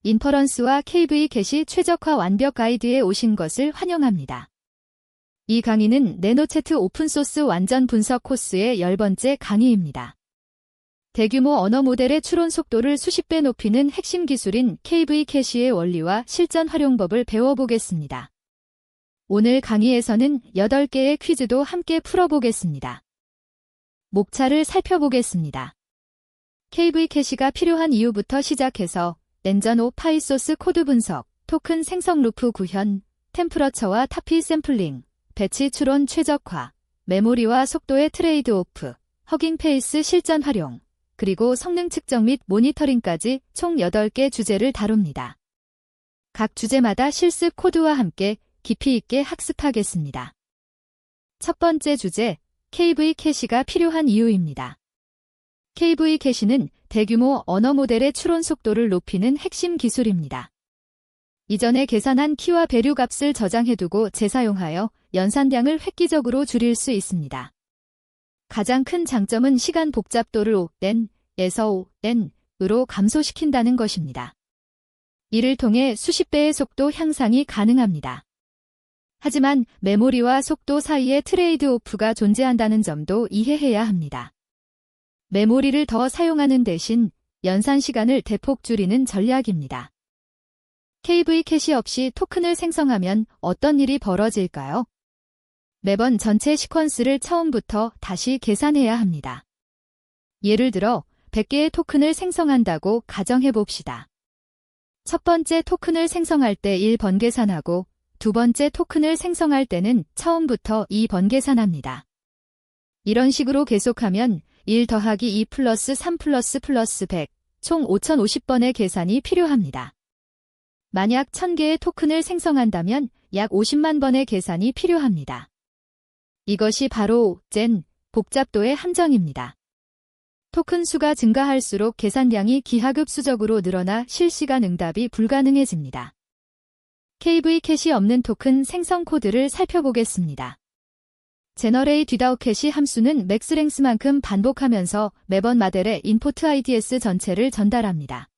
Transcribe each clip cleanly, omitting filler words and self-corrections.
인퍼런스와 KV 캐시 최적화 완벽 가이드에 오신 것을 환영합니다. 이 강의는 네노채트 오픈소스 완전 분석 코스의 10번째 강의입니다. 대규모 언어 모델의 추론 속도를 수십 배 높이는 핵심 기술인 KV 캐시의 원리와 실전 활용법을 배워보겠습니다. 오늘 강의에서는 8개의 퀴즈도 함께 풀어보겠습니다. 목차를 살펴보겠습니다. KV 캐시가 필요한 이유부터 시작해서 렌전 오 파이 소스 코드 분석, 토큰 생성 루프 구현, 템퍼러처와 타피 샘플링, 배치 추론 최적화, 메모리와 속도의 트레이드 오프, 허깅 페이스 실전 활용, 그리고 성능 측정 및 모니터링까지 총 8개 주제를 다룹니다. 각 주제마다 실습 코드와 함께 깊이 있게 학습하겠습니다. 첫 번째 주제, KV 캐시가 필요한 이유입니다. KV 캐시는 대규모 언어 모델의 추론 속도를 높이는 핵심 기술입니다. 이전에 계산한 키와 배류 값을 저장해두고 재사용하여 연산량을 획기적으로 줄일 수 있습니다. 가장 큰 장점은 시간 복잡도를 5n에서 5n으로 감소시킨다는 것입니다. 이를 통해 수십 배의 속도 향상이 가능합니다. 하지만 메모리와 속도 사이에 트레이드 오프가 존재한다는 점도 이해해야 합니다. 메모리를 더 사용하는 대신 연산 시간을 대폭 줄이는 전략입니다. KV 캐시 없이 토큰을 생성하면 어떤 일이 벌어질까요? 매번 전체 시퀀스를 처음부터 다시 계산해야 합니다. 예를 들어 100개의 토큰을 생성한다고 가정해봅시다. 첫 번째 토큰을 생성할 때 1번 계산하고 두 번째 토큰을 생성할 때는 처음부터 2번 계산합니다. 이런 식으로 계속하면 1 더하기 2 플러스 3 플러스 100, 총 5050번의 계산이 필요합니다. 만약 1000개의 토큰을 생성한다면 약 50만 번의 계산이 필요합니다. 이것이 바로 젠 복잡도의 함정입니다. 토큰 수가 증가할수록 계산량이 기하급수적으로 늘어나 실시간 응답이 불가능해집니다. KV 캐시 없는 토큰 생성 코드를 살펴보겠습니다. 제너레이트 위다웃 캐시 함수는 맥스랭스만큼 반복하면서 매번 모델의 인포트 IDS 전체를 전달합니다.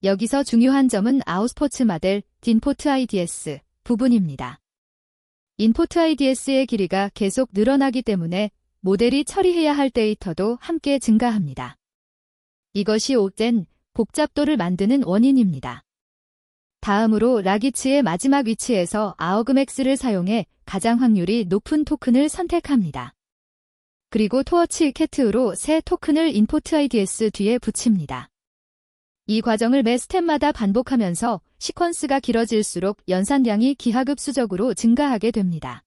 여기서 중요한 점은 아웃포트 모델, 인포트 IDS 부분입니다. 인포트 IDS의 길이가 계속 늘어나기 때문에 모델이 처리해야 할 데이터도 함께 증가합니다. 이것이 5젠 복잡도를 만드는 원인입니다. 다음으로 라기치의 마지막 위치에서 아우그맥스를 사용해 가장 확률이 높은 토큰을 선택합니다. 그리고 토어치 캣으로 새 토큰을 인포트 IDS 뒤에 붙입니다. 이 과정을 매 스텝마다 반복하면서 시퀀스가 길어질수록 연산량이 기하급수적으로 증가하게 됩니다.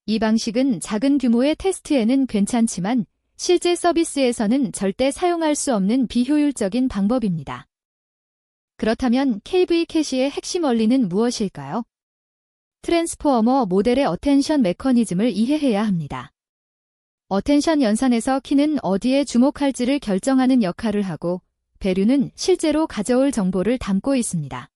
이 방식은 작은 규모의 테스트에는 괜찮지만 실제 서비스에서는 절대 사용할 수 없는 비효율적인 방법입니다. 그렇다면 KV 캐시의 핵심 원리는 무엇일까요? 트랜스포머 모델의 어텐션 메커니즘을 이해해야 합니다. 어텐션 연산에서 키는 어디에 주목할지를 결정하는 역할을 하고 배류는 실제로 가져올 정보를 담고 있습니다.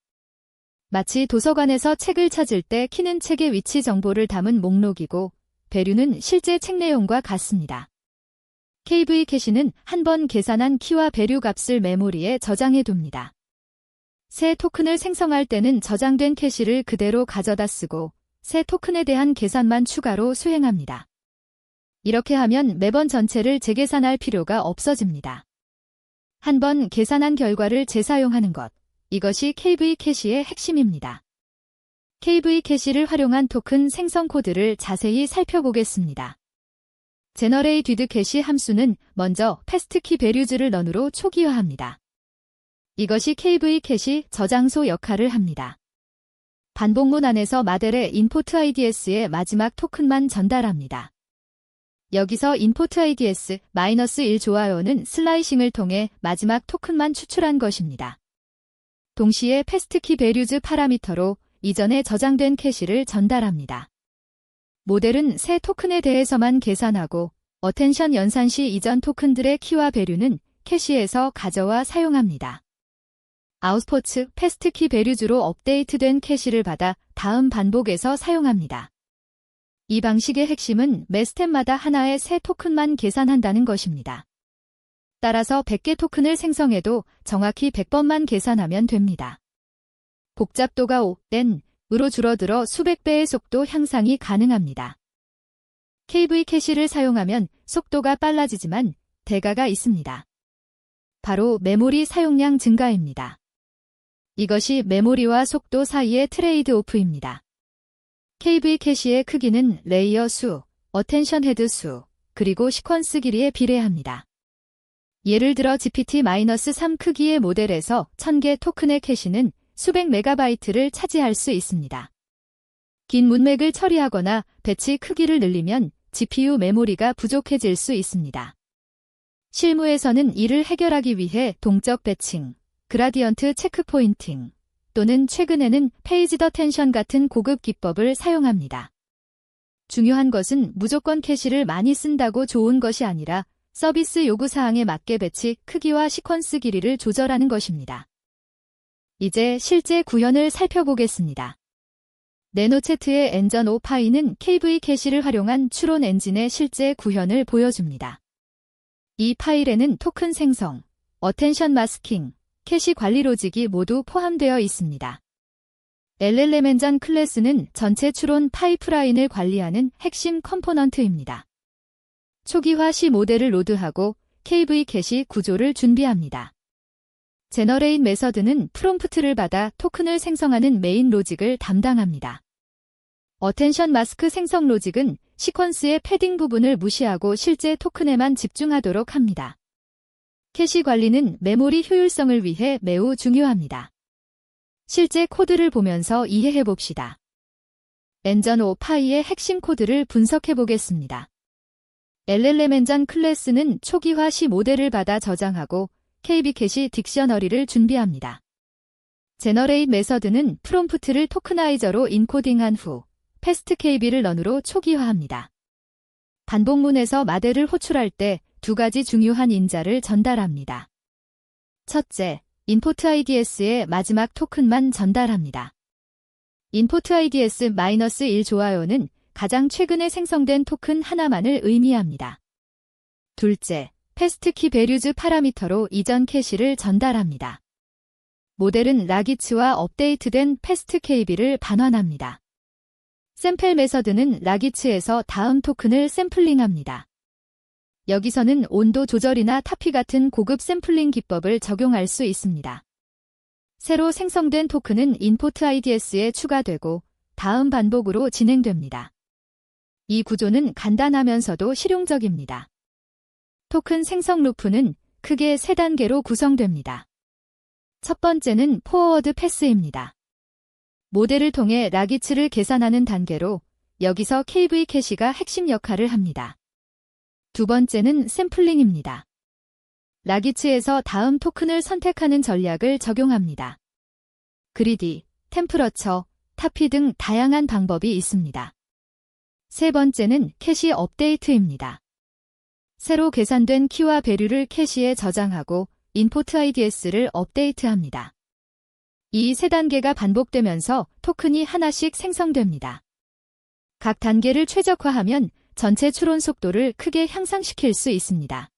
마치 도서관에서 책을 찾을 때 키는 책의 위치 정보를 담은 목록이고 배류는 실제 책 내용과 같습니다. KV 캐시는 한 번 계산한 키와 배류 값을 메모리에 저장해둡니다. 새 토큰을 생성할 때는 저장된 캐시를 그대로 가져다 쓰고 새 토큰에 대한 계산만 추가로 수행합니다. 이렇게 하면 매번 전체를 재계산할 필요가 없어집니다. 한 번 계산한 결과를 재사용하는 것, 이것이 KV 캐시의 핵심입니다. KV 캐시를 활용한 토큰 생성 코드를 자세히 살펴보겠습니다. 제너레이티드 캐시 함수는 먼저 패스트키 배류즈를 런으로 초기화합니다. 이것이 KV 캐시 저장소 역할을 합니다. 반복문 안에서 모델의 인포트 IDS의 마지막 토큰만 전달합니다. 여기서 인포트 IDS -1 좋아요는 슬라이싱을 통해 마지막 토큰만 추출한 것입니다. 동시에 패스트키 배류즈 파라미터로 이전에 저장된 캐시를 전달합니다. 모델은 새 토큰에 대해서만 계산하고 어텐션 연산 시 이전 토큰들의 키와 배류는 캐시에서 가져와 사용합니다. 아웃포츠 패스트키 배류즈로 업데이트된 캐시를 받아 다음 반복에서 사용합니다. 이 방식의 핵심은 매 스텝마다 하나의 새 토큰만 계산한다는 것입니다. 따라서 100개 토큰을 생성해도 정확히 100번만 계산하면 됩니다. 복잡도가 5N으로 줄어들어 수백 배의 속도 향상이 가능합니다. KV 캐시를 사용하면 속도가 빨라지지만 대가가 있습니다. 바로 메모리 사용량 증가입니다. 이것이 메모리와 속도 사이의 트레이드 오프입니다. KV 캐시의 크기는 레이어 수, 어텐션 헤드 수, 그리고 시퀀스 길이에 비례합니다. 예를 들어 GPT-3 크기의 모델에서 1000개 토큰의 캐시는 수백 메가바이트를 차지할 수 있습니다. 긴 문맥을 처리하거나 배치 크기를 늘리면 GPU 메모리가 부족해질 수 있습니다. 실무에서는 이를 해결하기 위해 동적 배칭, 그라디언트 체크포인팅, 또는 최근에는 페이지드 어텐션 같은 고급 기법을 사용합니다. 중요한 것은 무조건 캐시를 많이 쓴다고 좋은 것이 아니라 서비스 요구사항에 맞게 배치 크기와 시퀀스 길이를 조절하는 것입니다. 이제 실제 구현을 살펴보겠습니다. 네노채트의 엔전 5파이는 KV 캐시를 활용한 추론 엔진의 실제 구현을 보여줍니다. 이 파일에는 토큰 생성, 어텐션 마스킹, 캐시 관리 로직이 모두 포함되어 있습니다. LLM 엔전 클래스는 전체 추론 파이프라인을 관리하는 핵심 컴포넌트입니다. 초기화 시 모델을 로드하고 KV 캐시 구조를 준비합니다. 제너레인 메서드는 프롬프트를 받아 토큰을 생성하는 메인 로직을 담당합니다. 어텐션 마스크 생성 로직은 시퀀스의 패딩 부분을 무시하고 실제 토큰에만 집중하도록 합니다. 캐시 관리는 메모리 효율성을 위해 매우 중요합니다. 실제 코드를 보면서 이해해 봅시다. 엔전 5파이의 핵심 코드를 분석해 보겠습니다. LLM 엔전 클래스는 초기화 시 모델을 받아 저장하고 KB 캐시 딕셔너리를 준비합니다. 제너레이트 메서드는 프롬프트를 토크나이저로 인코딩한 후 패스트 KB를 런으로 초기화합니다. 반복문에서 마델을 호출할 때 두 가지 중요한 인자를 전달합니다. 첫째, 인포트 IDS의 마지막 토큰만 전달합니다. 인포트 IDS-1 좋아요는 가장 최근에 생성된 토큰 하나만을 의미합니다. 둘째, 패스트 키 베류즈 파라미터로 이전 캐시를 전달합니다. 모델은 라기츠와 업데이트된 패스트 KB를 반환합니다. 샘플 메서드는 라기츠에서 다음 토큰을 샘플링합니다. 여기서는 온도 조절이나 타피 같은 고급 샘플링 기법을 적용할 수 있습니다. 새로 생성된 토큰은 인포트 IDS에 추가되고 다음 반복으로 진행됩니다. 이 구조는 간단하면서도 실용적입니다. 토큰 생성 루프는 크게 3단계로 구성됩니다. 첫 번째는 포워드 패스입니다. 모델을 통해 라기츠를 계산하는 단계로 여기서 KV 캐시가 핵심 역할을 합니다. 두 번째는 샘플링입니다. 라기츠에서 다음 토큰을 선택하는 전략을 적용합니다. 그리디, 템프러처, 타피 등 다양한 방법이 있습니다. 세 번째는 캐시 업데이트입니다. 새로 계산된 키와 배류를 캐시에 저장하고 인포트 IDS를 업데이트합니다. 이 세 단계가 반복되면서 토큰이 하나씩 생성됩니다. 각 단계를 최적화하면 전체 추론 속도를 크게 향상시킬 수 있습니다.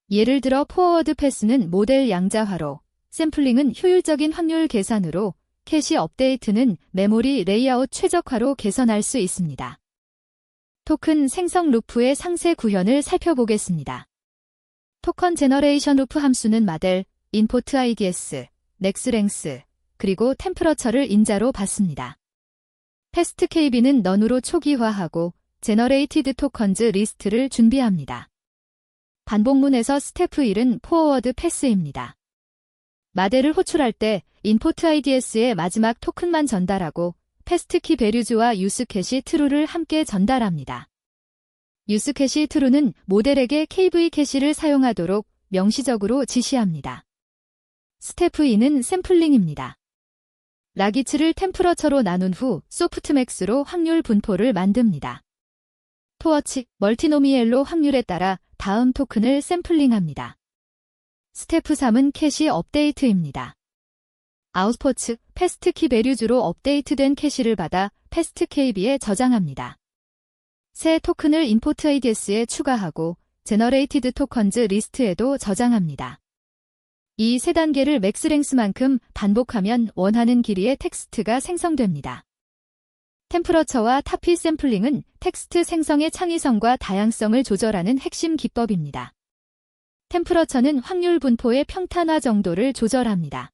예를 들어 포워드 패스는 모델 양자화로, 샘플링은 효율적인 확률 계산으로, 캐시 업데이트는 메모리 레이아웃 최적화로 개선할 수 있습니다. 토큰 생성 루프의 상세 구현을 살펴보겠습니다. 토큰 제너레이션 루프 함수는 마델, 인포트 IDS, 넥스랭스, 그리고 템프러처를 인자로 받습니다. 패스트 KB는 넌으로 초기화하고 제너레이티드 토컨즈 리스트를 준비합니다. 반복문에서 스테프 1은 포워드 패스입니다. 마델을 호출할 때 인포트 IDS의 마지막 토큰만 전달하고 패스트 키 베류즈와 유스 캐시 트루를 함께 전달합니다. 유스 캐시 트루는 모델에게 KV 캐시를 사용하도록 명시적으로 지시합니다. 스테프 2는 샘플링입니다. 라기츠를 템프러처로 나눈 후 소프트맥스로 확률 분포를 만듭니다. 토어치, 멀티노미엘로 확률에 따라 다음 토큰을 샘플링합니다. 스테프 3은 캐시 업데이트입니다. 아웃포츠, 패스트 키 베류즈로 업데이트된 캐시를 받아 패스트 KB에 저장합니다. 새 토큰을 인포트 IDS에 추가하고 Generated Tokens 리스트에도 저장합니다. 이 세 단계를 맥스랭스만큼 반복하면 원하는 길이의 텍스트가 생성됩니다. 템퍼러처와 타피 샘플링은 텍스트 생성의 창의성과 다양성을 조절하는 핵심 기법입니다. 템퍼러처는 확률 분포의 평탄화 정도를 조절합니다.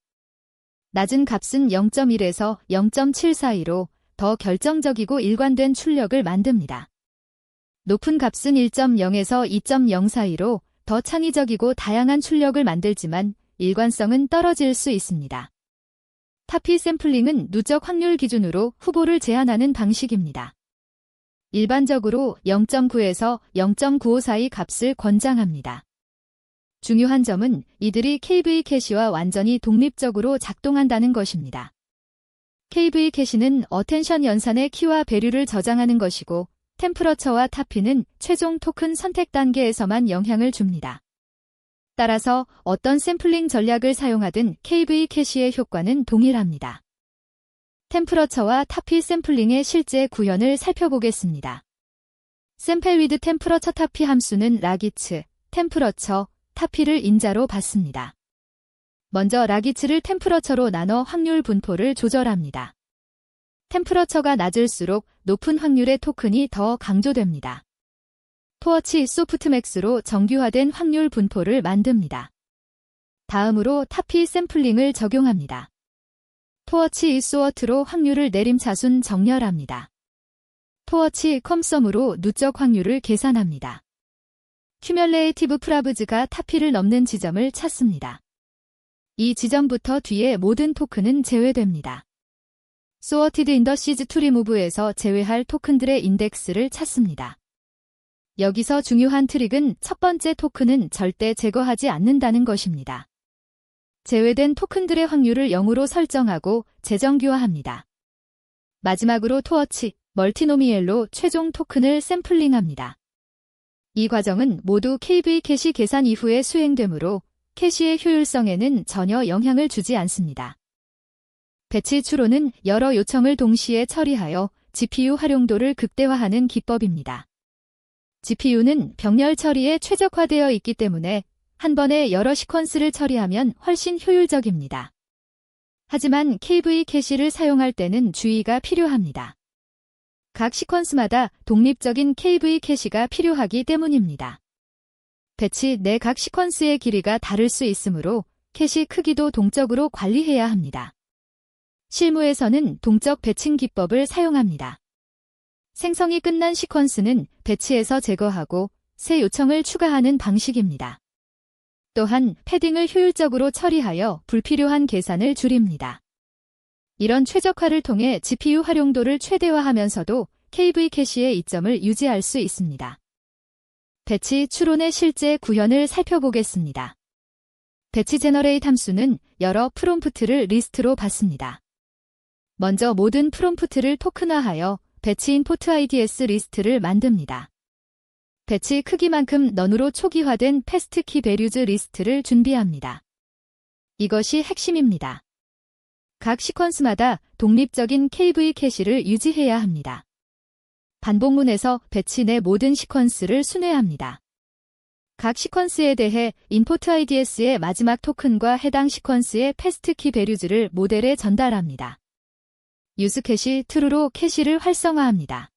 낮은 값은 0.1에서 0.7 사이로 더 결정적이고 일관된 출력을 만듭니다. 높은 값은 1.0에서 2.0 사이로 더 창의적이고 다양한 출력을 만들지만 일관성은 떨어질 수 있습니다. 타피 샘플링은 누적 확률 기준으로 후보를 제한하는 방식입니다. 일반적으로 0.9에서 0.95 사이 값을 권장합니다. 중요한 점은 이들이 KV 캐시와 완전히 독립적으로 작동한다는 것입니다. KV 캐시는 어텐션 연산의 키와 배류를 저장하는 것이고 템퍼러처와 타피는 최종 토큰 선택 단계에서만 영향을 줍니다. 따라서 어떤 샘플링 전략을 사용하든 KV 캐시의 효과는 동일합니다. 템퍼러처와 타피 샘플링의 실제 구현을 살펴보겠습니다. 샘플 위드 템퍼러처 타피 함수는 라기츠, 템퍼러처, 타피를 인자로 받습니다. 먼저 라기츠를 템퍼러처로 나눠 확률 분포를 조절합니다. 템퍼러처가 낮을수록 높은 확률의 토큰이 더 강조됩니다. 토어치 소프트맥스로 정규화된 확률 분포를 만듭니다. 다음으로 타피 샘플링을 적용합니다. 토어치 소어트로 확률을 내림차순 정렬합니다. 토어치 컴썸으로 누적 확률을 계산합니다. 큐뮬레이티브 프라브즈가 타피를 넘는 지점을 찾습니다. 이 지점부터 뒤에 모든 토큰은 제외됩니다. 소어티드 인더시즈 투 리무브에서 제외할 토큰들의 인덱스를 찾습니다. 여기서 중요한 트릭은 첫 번째 토큰은 절대 제거하지 않는다는 것입니다. 제외된 토큰들의 확률을 0으로 설정하고 재정규화합니다. 마지막으로 토어치, 멀티노미엘로 최종 토큰을 샘플링합니다. 이 과정은 모두 KV 캐시 계산 이후에 수행되므로 캐시의 효율성에는 전혀 영향을 주지 않습니다. 배치 추론은 여러 요청을 동시에 처리하여 GPU 활용도를 극대화하는 기법입니다. GPU는 병렬 처리에 최적화되어 있기 때문에 한 번에 여러 시퀀스를 처리하면 훨씬 효율적입니다. 하지만 KV 캐시를 사용할 때는 주의가 필요합니다. 각 시퀀스마다 독립적인 KV 캐시가 필요하기 때문입니다. 배치 내 각 시퀀스의 길이가 다를 수 있으므로 캐시 크기도 동적으로 관리해야 합니다. 실무에서는 동적 배칭 기법을 사용합니다. 생성이 끝난 시퀀스는 배치에서 제거하고 새 요청을 추가하는 방식입니다. 또한 패딩을 효율적으로 처리하여 불필요한 계산을 줄입니다. 이런 최적화를 통해 GPU 활용도를 최대화하면서도 KV 캐시의 이점을 유지할 수 있습니다. 배치 추론의 실제 구현을 살펴보겠습니다. 배치 제너레이트 함수는 여러 프롬프트를 리스트로 받습니다. 먼저 모든 프롬프트를 토큰화하여 배치 인포트 IDS 리스트를 만듭니다. 배치 크기만큼 넌으로 초기화된 패스트키 베류즈 리스트를 준비합니다. 이것이 핵심입니다. 각 시퀀스마다 독립적인 KV 캐시를 유지해야 합니다. 반복문에서 배치 내 모든 시퀀스를 순회합니다. 각 시퀀스에 대해 인포트 IDS의 마지막 토큰과 해당 시퀀스의 패스트키 베류즈를 모델에 전달합니다. 유스 캐시 true로 캐시를 활성화합니다.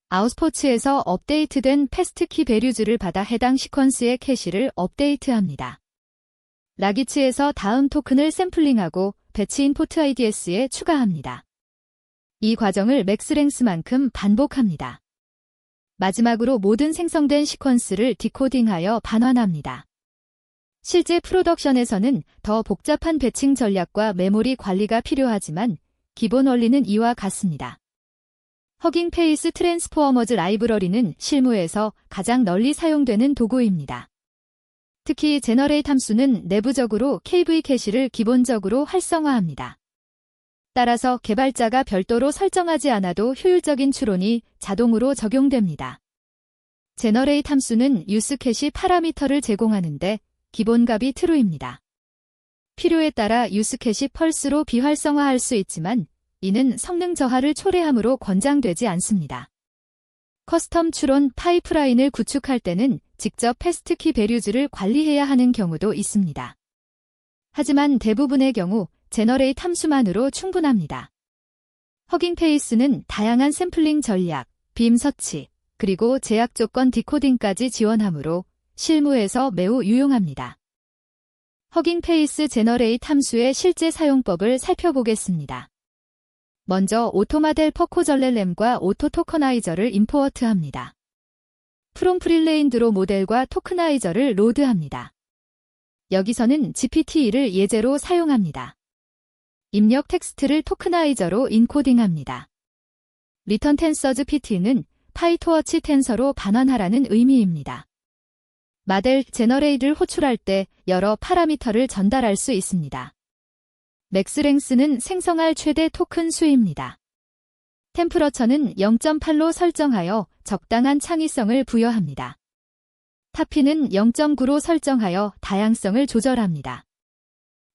아웃포츠에서 업데이트된 패스트키 베류즈를 받아 해당 시퀀스의 캐시를 업데이트합니다. 라기츠에서 다음 토큰을 샘플링하고 배치 인포트 IDS에 추가합니다. 이 과정을 맥스랭스만큼 반복합니다. 마지막으로 모든 생성된 시퀀스를 디코딩하여 반환합니다. 실제 프로덕션에서는 더 복잡한 배칭 전략과 메모리 관리가 필요하지만 기본 원리는 이와 같습니다. 허깅 페이스 트랜스포머즈 라이브러리는 실무에서 가장 널리 사용되는 도구입니다. 특히 제너레이트 함수는 내부적으로 KV 캐시를 기본적으로 활성화합니다. 따라서 개발자가 별도로 설정하지 않아도 효율적인 추론이 자동으로 적용됩니다. 제너레이트 함수는 유스 캐시 파라미터를 제공하는데 기본값이 true입니다. 필요에 따라 유스 캐시 펄스로 비활성화할 수 있지만 이는 성능 저하를 초래하므로 권장되지 않습니다. 커스텀 추론 파이프라인을 구축할 때는 직접 패스트키 배류즈를 관리해야 하는 경우도 있습니다. 하지만 대부분의 경우 제너레이트 함수만으로 충분합니다. 허깅 페이스는 다양한 샘플링 전략, 빔 서치, 그리고 제약 조건 디코딩까지 지원하므로 실무에서 매우 유용합니다. 허깅 페이스 제너레이트 함수의 실제 사용법을 살펴보겠습니다. 먼저 오토마델 퍼코절렐램과 오토 토커나이저를 임포어트합니다. 프롬 프릴레인드로 모델과 토크나이저를 로드합니다. 여기서는 GPT-2를 예제로 사용합니다. 입력 텍스트를 토크나이저로 인코딩합니다. 리턴 텐서즈 PT는 파이토어치 텐서로 반환하라는 의미입니다. 마델 제너레이트를 호출할 때 여러 파라미터를 전달할 수 있습니다. 맥스랭스는 생성할 최대 토큰 수입니다. 템프러처는 0.8로 설정하여 적당한 창의성을 부여합니다. 타피는 0.9로 설정하여 다양성을 조절합니다.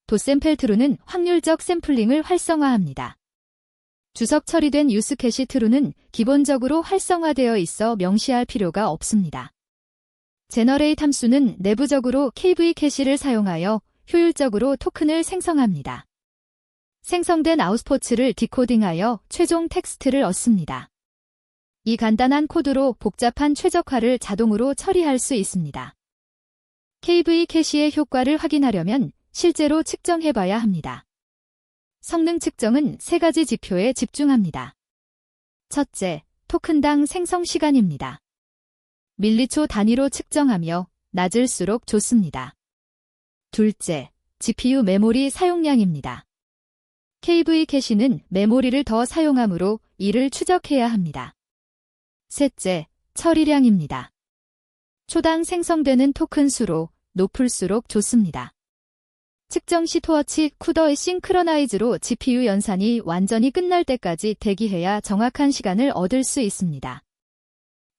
도샘펠트루는 확률적 샘플링을 활성화합니다. 주석 처리된 유스캐시 트루는 기본적으로 활성화되어 있어 명시할 필요가 없습니다. 제너레이트 함수는 내부적으로 KV 캐시를 사용하여 효율적으로 토큰을 생성합니다. 생성된 아웃풋을 디코딩하여 최종 텍스트를 얻습니다. 이 간단한 코드로 복잡한 최적화를 자동으로 처리할 수 있습니다. KV 캐시의 효과를 확인하려면 실제로 측정해봐야 합니다. 성능 측정은 세 가지 지표에 집중합니다. 첫째, 토큰당 생성 시간입니다. 밀리초 단위로 측정하며 낮을수록 좋습니다. 둘째, GPU 메모리 사용량입니다. KV 캐시는 메모리를 더 사용하므로 이를 추적해야 합니다. 셋째, 처리량입니다. 초당 생성되는 토큰 수로 높을수록 좋습니다. 측정 시 토어치 쿠더의 싱크로나이즈로 GPU 연산이 완전히 끝날 때까지 대기해야 정확한 시간을 얻을 수 있습니다.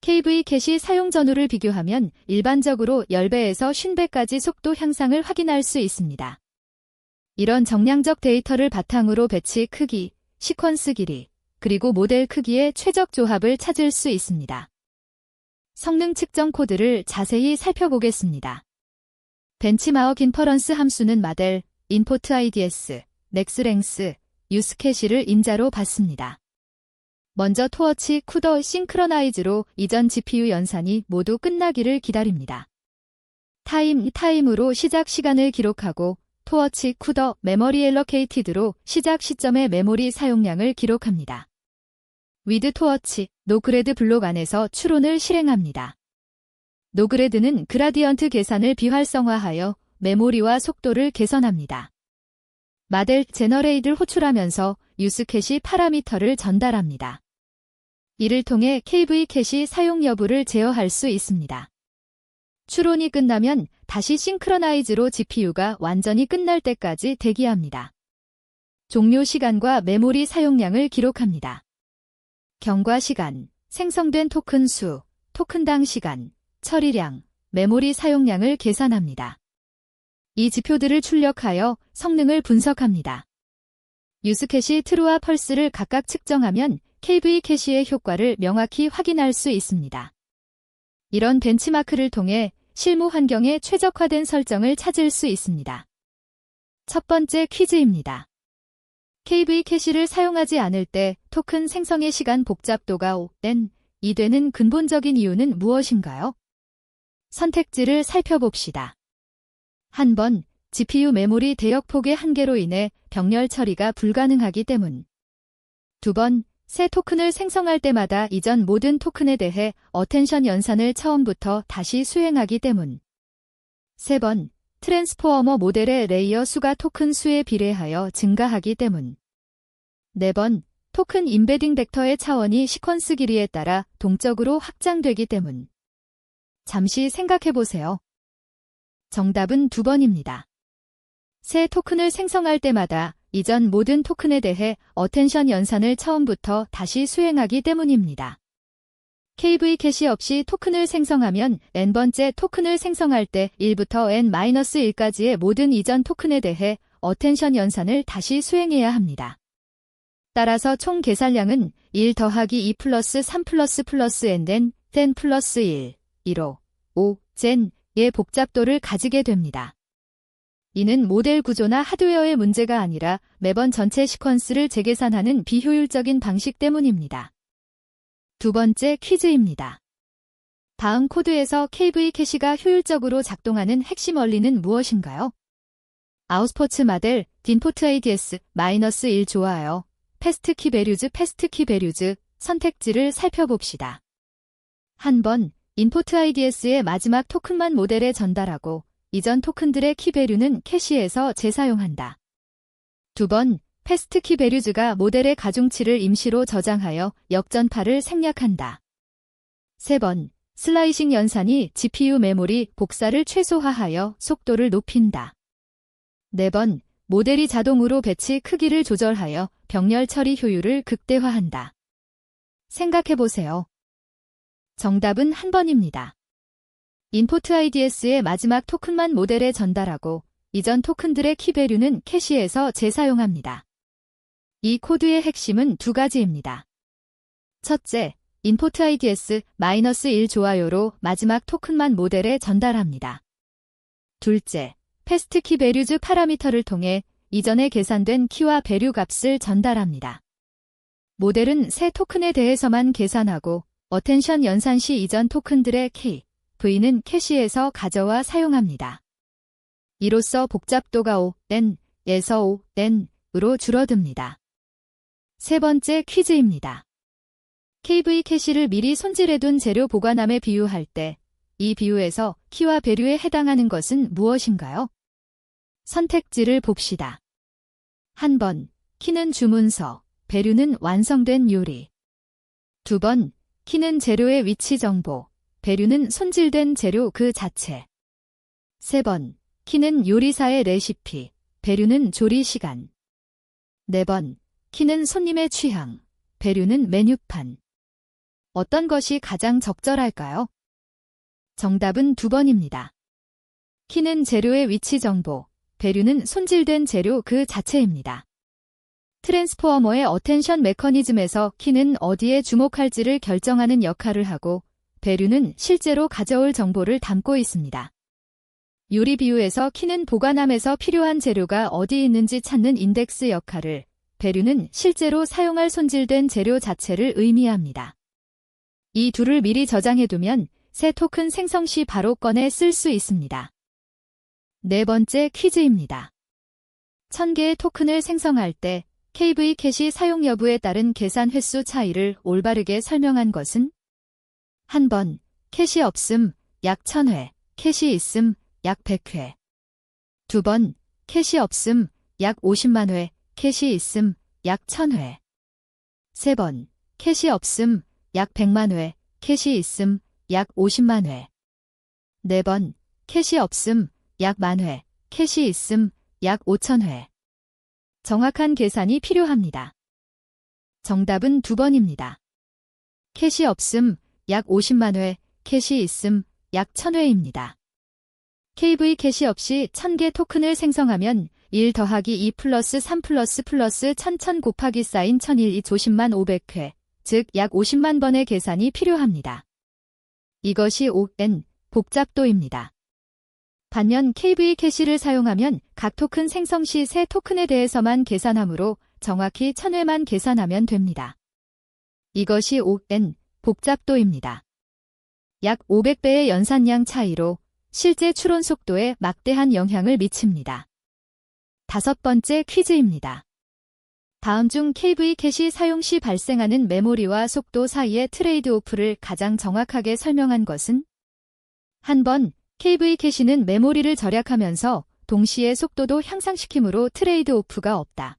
KV 캐시 사용 전후를 비교하면 일반적으로 10배에서 50배까지 속도 향상을 확인할 수 있습니다. 이런 정량적 데이터를 바탕으로 배치 크기, 시퀀스 길이, 그리고 모델 크기의 최적 조합을 찾을 수 있습니다. 성능 측정 코드를 자세히 살펴보겠습니다. 벤치마크 인퍼런스 함수는 마델, 인포트 IDS, 넥스랭스, 유스캐시를 인자로 받습니다. 먼저 토어치 쿠더 싱크로나이즈로 이전 GPU 연산이 모두 끝나기를 기다립니다. 타임으로 시작 시간을 기록하고 토어치 쿠더 메모리 엘러케이티드로 시작 시점의 메모리 사용량을 기록합니다. 위드 토어치 노그레드 블록 안에서 추론을 실행합니다. 노그레드는 그라디언트 계산을 비활성화하여 메모리와 속도를 개선합니다. 마델 제너레이트를 호출하면서 유스캐시 파라미터를 전달합니다. 이를 통해 KV 캐시 사용 여부를 제어할 수 있습니다. 추론이 끝나면 다시 싱크로나이즈로 GPU가 완전히 끝날 때까지 대기합니다. 종료 시간과 메모리 사용량을 기록합니다. 경과 시간, 생성된 토큰 수, 토큰당 시간, 처리량, 메모리 사용량을 계산합니다. 이 지표들을 출력하여 성능을 분석합니다. 유스캐시 트루와 펄스를 각각 측정하면 KV 캐시의 효과를 명확히 확인할 수 있습니다. 이런 벤치마크를 통해 실무 환경에 최적화된 설정을 찾을 수 있습니다. 첫 번째 퀴즈입니다. KV 캐시를 사용하지 않을 때 토큰 생성의 시간 복잡도가 5n 되는 근본적인 이유는 무엇인가요? 선택지를 살펴봅시다. 한 번, GPU 메모리 대역폭의 한계로 인해 병렬 처리가 불가능하기 때문. 두 번, 새 토큰을 생성할 때마다 이전 모든 토큰에 대해 어텐션 연산을 처음부터 다시 수행하기 때문. 세 번, 트랜스포머 모델의 레이어 수가 토큰 수에 비례하여 증가하기 때문. 네 번, 토큰 임베딩 벡터의 차원이 시퀀스 길이에 따라 동적으로 확장되기 때문. 잠시 생각해보세요. 정답은 2번입니다. 새 토큰을 생성할 때마다 이전 모든 토큰에 대해 어텐션 연산을 처음부터 다시 수행하기 때문입니다. KV 캐시 없이 토큰을 생성하면 n번째 토큰을 생성할 때 1부터 n-1까지의 모든 이전 토큰에 대해 어텐션 연산을 다시 수행해야 합니다. 따라서 총 계산량은 1 더하기 2 플러스 3 플러스 n then 플러스 1, 1로 5, 젠의 복잡도를 가지게 됩니다. 이는 모델 구조나 하드웨어의 문제가 아니라 매번 전체 시퀀스를 재계산하는 비효율적인 방식 때문입니다. 두 번째 퀴즈입니다. 다음 코드에서 KV 캐시가 효율적으로 작동하는 핵심 원리는 무엇인가요? 아웃포츠 마델, 인포트 ADS, -1 좋아요. 패스트 키 베류즈 선택지를 살펴봅시다. 한 번, 인포트 IDS의 마지막 토큰만 모델에 전달하고 이전 토큰들의 키 베류는 캐시에서 재사용한다. 두 번, 패스트 키 베류즈가 모델의 가중치를 임시로 저장하여 역전파를 생략한다. 세 번, 슬라이싱 연산이 GPU 메모리 복사를 최소화하여 속도를 높인다. 네 번, 모델이 자동으로 배치 크기를 조절하여 병렬 처리 효율을 극대화한다. 생각해보세요. 정답은 한 번입니다. 인포트 IDS의 마지막 토큰만 모델에 전달하고 이전 토큰들의 키 베류는 캐시에서 재사용합니다. 이 코드의 핵심은 두 가지입니다. 첫째, 인포트 IDS -1 좋아요로 마지막 토큰만 모델에 전달합니다. 둘째, 패스트 키 베류즈 파라미터를 통해 이전에 계산된 키와 베류 값을 전달합니다. 모델은 새 토큰에 대해서만 계산하고 어텐션 연산 시 이전 토큰들의 K, V는 캐시에서 가져와 사용합니다. 이로써 복잡도가 O(n)에서 O(n)으로 줄어듭니다. 세 번째 퀴즈입니다. KV 캐시를 미리 손질해둔 재료 보관함에 비유할 때 이 비유에서 키와 베류에 해당하는 것은 무엇인가요? 선택지를 봅시다. 한 번, 키는 주문서, 베류는 완성된 요리. 두 번, 키는 재료의 위치 정보, 베류는 손질된 재료 그 자체. 세 번, 키는 요리사의 레시피, 베류는 조리 시간. 네 번, 키는 손님의 취향, 베류는 메뉴판. 어떤 것이 가장 적절할까요? 정답은 두 번입니다. 키는 재료의 위치 정보, 베류는 손질된 재료 그 자체입니다. 트랜스포머의 어텐션 메커니즘에서 키는 어디에 주목할지를 결정하는 역할을 하고 베류는 실제로 가져올 정보를 담고 있습니다. 요리 비유에서 키는 보관함에서 필요한 재료가 어디 있는지 찾는 인덱스 역할을, 베류는 실제로 사용할 손질된 재료 자체를 의미합니다. 이 둘을 미리 저장해두면 새 토큰 생성 시 바로 꺼내 쓸 수 있습니다. 네 번째 퀴즈입니다. 1000개의 토큰을 생성할 때 KV 캐시 사용 여부에 따른 계산 횟수 차이를 올바르게 설명한 것은? 한 번, 캐시 없음, 약 1000회, 캐시 있음, 약 100회. 두 번, 캐시 없음, 약 50만 회, 캐시 있음, 약 1000회. 세 번, 캐시 없음, 약 100만 회, 캐시 있음, 약 50만 회. 네 번, 캐시 없음, 약 10,000회, 캐시 있음, 약 5,000회. 정확한 계산이 필요합니다. 정답은 두 번입니다. 캐시 없음, 약 50만 회, 캐시 있음, 약 1000회입니다. KV 캐시 없이 1000개 토큰을 생성하면 1 더하기 2 플러스 3 플러스 1000 곱하기 사인 1001 조심만 500회, 즉 약 50만 번의 계산이 필요합니다. 이것이 O(n) 복잡도입니다. 반면 KV 캐시를 사용하면 각 토큰 생성 시 새 토큰에 대해서만 계산하므로 정확히 1000회만 계산하면 됩니다. 이것이 O(n) 복잡도입니다. 약 500배의 연산량 차이로 실제 추론 속도에 막대한 영향을 미칩니다. 다섯 번째 퀴즈입니다. 다음 중 KV 캐시 사용 시 발생하는 메모리와 속도 사이의 트레이드오프를 가장 정확하게 설명한 것은? 한 번, KV 캐시는 메모리를 절약하면서 동시에 속도도 향상시키므로 트레이드오프가 없다.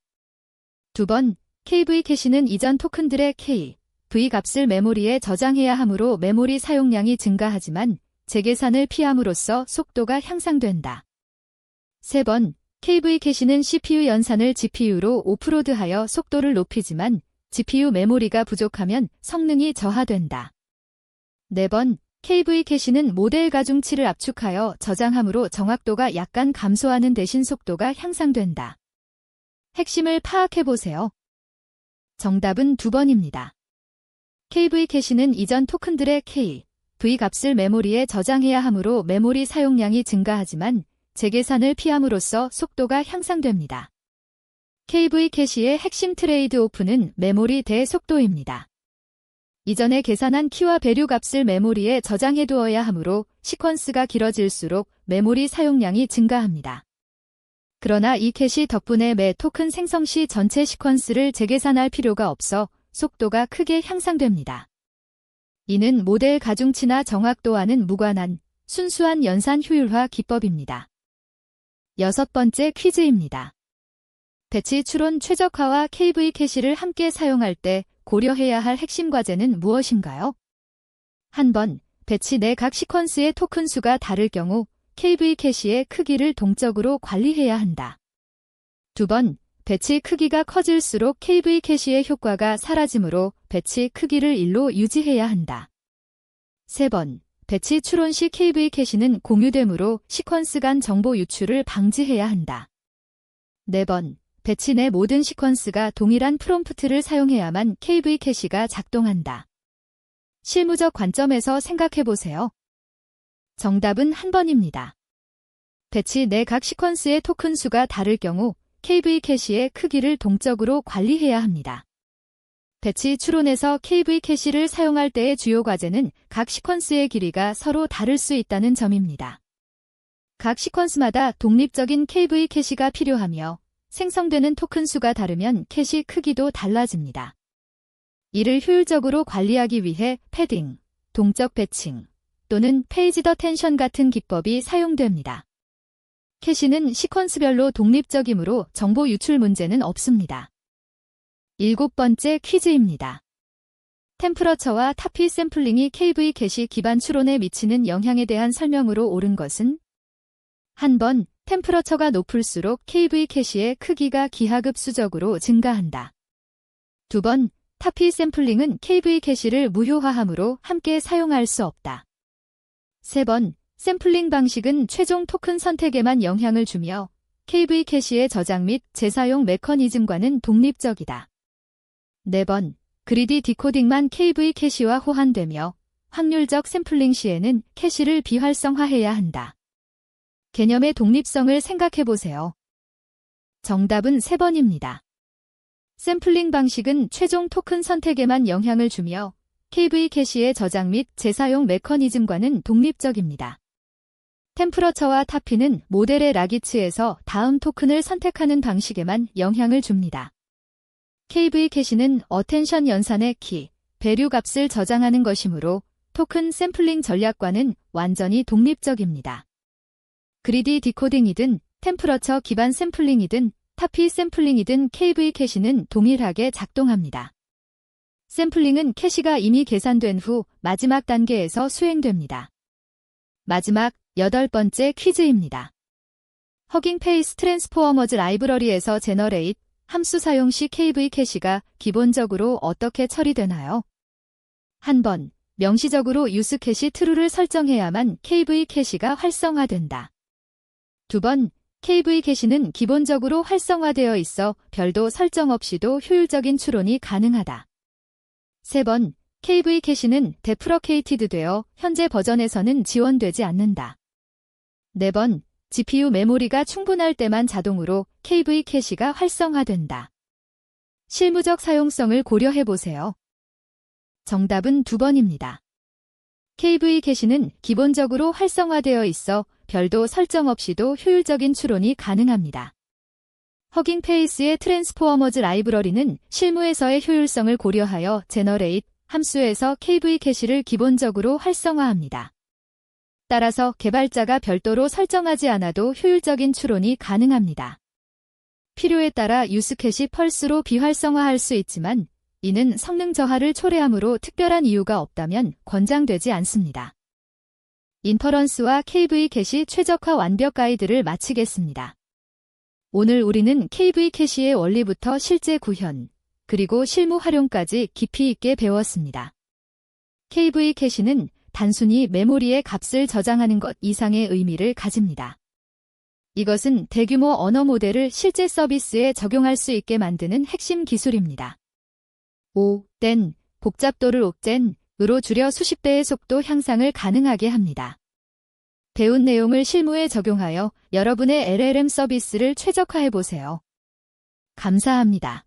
두 번, KV 캐시는 이전 토큰들의 K, V 값을 메모리에 저장해야 하므로 메모리 사용량이 증가하지만 재계산을 피함으로써 속도가 향상된다. 세 번, KV 캐시는 CPU 연산을 GPU로 오프로드하여 속도를 높이지만 GPU 메모리가 부족하면 성능이 저하된다. 네 번, KV 캐시는 모델 가중치를 압축하여 저장함으로 정확도가 약간 감소하는 대신 속도가 향상된다. 핵심을 파악해보세요. 정답은 두 번입니다. KV 캐시는 이전 토큰들의 K, V 값을 메모리에 저장해야 하므로 메모리 사용량이 증가하지만 재계산을 피함으로써 속도가 향상됩니다. KV 캐시의 핵심 트레이드 오프는 메모리 대속도입니다. 이전에 계산한 키와 배류 값을 메모리에 저장해두어야 하므로 시퀀스가 길어질수록 메모리 사용량이 증가합니다. 그러나 이 캐시 덕분에 매 토큰 생성 시 전체 시퀀스를 재계산할 필요가 없어 속도가 크게 향상됩니다. 이는 모델 가중치나 정확도와는 무관한 순수한 연산 효율화 기법입니다. 6번째 퀴즈입니다. 배치 추론 최적화와 KV 캐시를 함께 사용할 때 고려해야 할 핵심 과제는 무엇인가요? 한 번, 배치 내 각 시퀀스의 토큰 수가 다를 경우 KV 캐시의 크기를 동적으로 관리해야 한다. 2번, 배치 크기가 커질수록 KV 캐시의 효과가 사라지므로 배치 크기를 1로 유지해야 한다. 3번, 배치 추론 시 KV 캐시는 공유되므로 시퀀스 간 정보 유출을 방지해야 한다. 4번, 배치 내 모든 시퀀스가 동일한 프롬프트를 사용해야만 KV 캐시가 작동한다. 실무적 관점에서 생각해보세요. 정답은 한 번입니다. 배치 내 각 시퀀스의 토큰 수가 다를 경우 KV 캐시의 크기를 동적으로 관리해야 합니다. 배치 추론에서 KV 캐시를 사용할 때의 주요 과제는 각 시퀀스의 길이가 서로 다를 수 있다는 점입니다. 각 시퀀스마다 독립적인 KV 캐시가 필요하며 생성되는 토큰 수가 다르면 캐시 크기도 달라집니다. 이를 효율적으로 관리하기 위해 패딩, 동적 배칭 또는 페이지더 텐션 같은 기법이 사용됩니다. 캐시는 시퀀스별로 독립적이므로 정보 유출 문제는 없습니다. 7번째 퀴즈입니다. 템퍼러처와 타피 샘플링이 KV 캐시 기반 추론에 미치는 영향에 대한 설명으로 옳은 것은? 한 번, 템퍼러처가 높을수록 KV 캐시의 크기가 기하급수적으로 증가한다. 2번, 타피 샘플링은 KV 캐시를 무효화하므로 함께 사용할 수 없다. 3번, 샘플링 방식은 최종 토큰 선택에만 영향을 주며 KV 캐시의 저장 및 재사용 메커니즘과는 독립적이다. 4번, 그리디 디코딩만 KV 캐시와 호환되며 확률적 샘플링 시에는 캐시를 비활성화해야 한다. 개념의 독립성을 생각해보세요. 정답은 3번입니다. 샘플링 방식은 최종 토큰 선택에만 영향을 주며 KV 캐시의 저장 및 재사용 메커니즘과는 독립적입니다. 템퍼러처와 타피는 모델의 라기츠에서 다음 토큰을 선택하는 방식에만 영향을 줍니다. KV 캐시는 어텐션 연산의 키, 배류 값을 저장하는 것이므로 토큰 샘플링 전략과는 완전히 독립적입니다. 그리디 디코딩이든 템퍼러처 기반 샘플링이든 타피 샘플링이든 KV 캐시는 동일하게 작동합니다. 샘플링은 캐시가 이미 계산된 후 마지막 단계에서 수행됩니다. 마지막 8번째 퀴즈입니다. 허깅 페이스 트랜스포머즈 라이브러리에서 제너레이트 함수 사용 시 KV 캐시가 기본적으로 어떻게 처리되나요? 한 번, 명시적으로 유스 캐시 true를 설정해야만 KV 캐시가 활성화된다. 2번, KV 캐시는 기본적으로 활성화되어 있어 별도 설정 없이도 효율적인 추론이 가능하다. 3번, KV 캐시는 데프러케이티드 되어 현재 버전에서는 지원되지 않는다. 4번, GPU 메모리가 충분할 때만 자동으로 KV 캐시가 활성화된다. 실무적 사용성을 고려해보세요. 정답은 2번입니다. KV 캐시는 기본적으로 활성화되어 있어 별도 설정 없이도 효율적인 추론이 가능합니다. 허깅 페이스의 트랜스포머즈 라이브러리는 실무에서의 효율성을 고려하여 제너레이트 함수에서 KV 캐시를 기본적으로 활성화합니다. 따라서 개발자가 별도로 설정하지 않아도 효율적인 추론이 가능합니다. 필요에 따라 유스 캐시 펄스로 비활성화할 수 있지만 이는 성능 저하를 초래하므로 특별한 이유가 없다면 권장되지 않습니다. 인퍼런스와 KV 캐시 최적화 완벽 가이드를 마치겠습니다. 오늘 우리는 KV 캐시의 원리부터 실제 구현, 그리고 실무 활용까지 깊이 있게 배웠습니다. KV 캐시는 단순히 메모리에 값을 저장하는 것 이상의 의미를 가집니다. 이것은 대규모 언어 모델을 실제 서비스에 적용할 수 있게 만드는 핵심 기술입니다. 복잡도를 옥젠, 으로 줄여 수십 배의 속도 향상을 가능하게 합니다. 배운 내용을 실무에 적용하여 여러분의 LLM 서비스를 최적화해 보세요. 감사합니다.